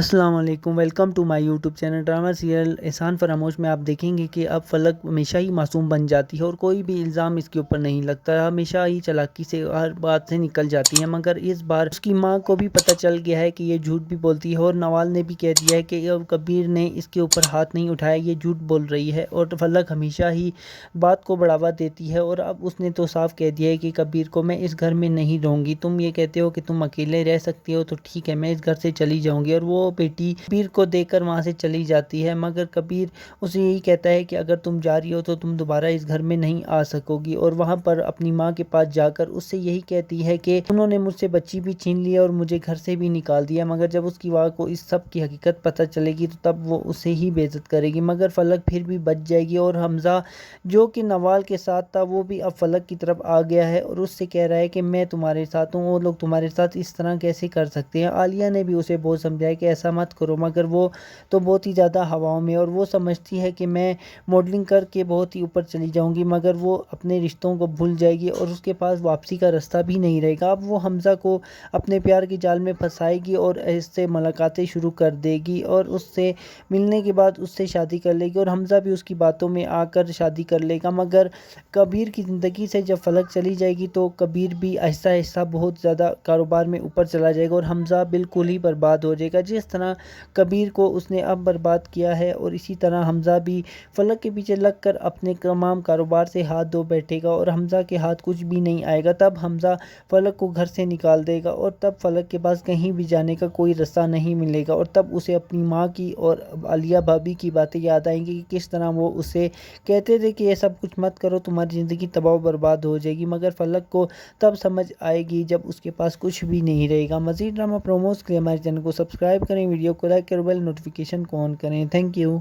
السلام علیکم، welcome to my YouTube channel drama serial Ehsaan Faramosh میں آپ دیکھیں گے کہ اب فلک ہمیشہ ہی معصوم بن جاتی ہے اور کوئی بھی الزام اس کے اوپر نہیں لگتا، ہمیشہ ہی چالاکی سے ہر بات سے نکل جاتی ہے۔ مگر اس بار اس کی ماں کو بھی پتہ چل گیا ہے کہ یہ جھوٹ بھی بولتی ہے اور نوال نے بھی کہہ دیا ہے کہ اب کبیر نے اس کے اوپر ہاتھ نہیں اٹھایا، یہ جھوٹ بول رہی ہے اور فلک ہمیشہ ہی بات کو بڑھاوا دیتی ہے اور اب اس نے تو صاف کہہ دیا ہے کہ کبیر کو میں اس گھر میں نہیں رہوں گی، تم یہ کہتے ہو کہ تم اکیلے رہ سکتے ہو تو ٹھیک ہے، میں اس گھر سے چلی جاؤں گی۔ اور وہ بیٹی کبیر کو دے کر وہاں سے چلی جاتی ہے، مگر کبیر اسے یہی کہتا ہے کہ اگر تم جا رہی ہو تو تم دوبارہ اس گھر میں نہیں آ سکو گی، اور وہاں پر اپنی ماں کے پاس جا کر اس سے یہی کہتی ہے کہ انہوں نے مجھ سے بچی بھی چھین لی اور مجھے گھر سے بھی نکال دیا، مگر جب اس کی ماں کو اس سب کی حقیقت پتہ چلے گی تو تب وہ اسے ہی بے عزت کرے گی، مگر فلک پھر بھی بچ جائے گی۔ اور حمزہ جو کہ نوال کے ساتھ تھا وہ بھی اب فلک کی طرف آ گیا ہے اور اس سے کہہ رہا ہے کہ میں تمہارے ساتھ ہوں، وہ لوگ تمہارے ساتھ اس طرح کیسے کر سکتے ہیں۔ عالیہ نے بھی اسے بہت سمجھایا کہ ایسا مت کرو، مگر وہ تو بہت ہی زیادہ ہواؤں میں، اور وہ سمجھتی ہے کہ میں ماڈلنگ کر کے بہت ہی اوپر چلی جاؤں گی، مگر وہ اپنے رشتوں کو بھول جائے گی اور اس کے پاس واپسی کا راستہ بھی نہیں رہے گا۔ اب وہ حمزہ کو اپنے پیار کے جال میں پھنسائے گی اور اس سے ملاقاتیں شروع کر دے گی اور اس سے ملنے کے بعد اس سے شادی کر لے گی اور حمزہ بھی اس کی باتوں میں آ کر شادی کر لے گا۔ مگر کبیر کی زندگی سے جب فلک چلی جائے گی تو کبیر بھی آہستہ آہستہ بہت زیادہ کاروبار میں اوپر چلا جائے گا اور حمزہ بالکل ہی برباد ہو جائے گا، جس طرح کبیر کو اس نے اب برباد کیا ہے، اور اسی طرح حمزہ بھی فلک کے پیچھے لگ کر اپنے تمام کاروبار سے ہاتھ دھو بیٹھے گا اور حمزہ کے ہاتھ کچھ بھی نہیں آئے گا۔ تب حمزہ فلک کو گھر سے نکال دے گا اور تب فلک کے پاس کہیں بھی جانے کا کوئی راستہ نہیں ملے گا، اور تب اسے اپنی ماں کی اور عالیہ بھابھی کی باتیں یاد آئیں گی کہ کس طرح وہ اسے کہتے تھے کہ یہ سب کچھ مت کرو، تمہاری زندگی تباہ و برباد ہو جائے گی، مگر فلک کو تب سمجھ آئے گی جب اس کے پاس کچھ بھی نہیں رہے گا۔ مزید ڈرامہ پروموز کے لیے ہمارے چینل کو سبسکرائب کریں، ویڈیو کو لائک کریں، بیل نوٹیفیکیشن کو آن کریں۔ Thank you.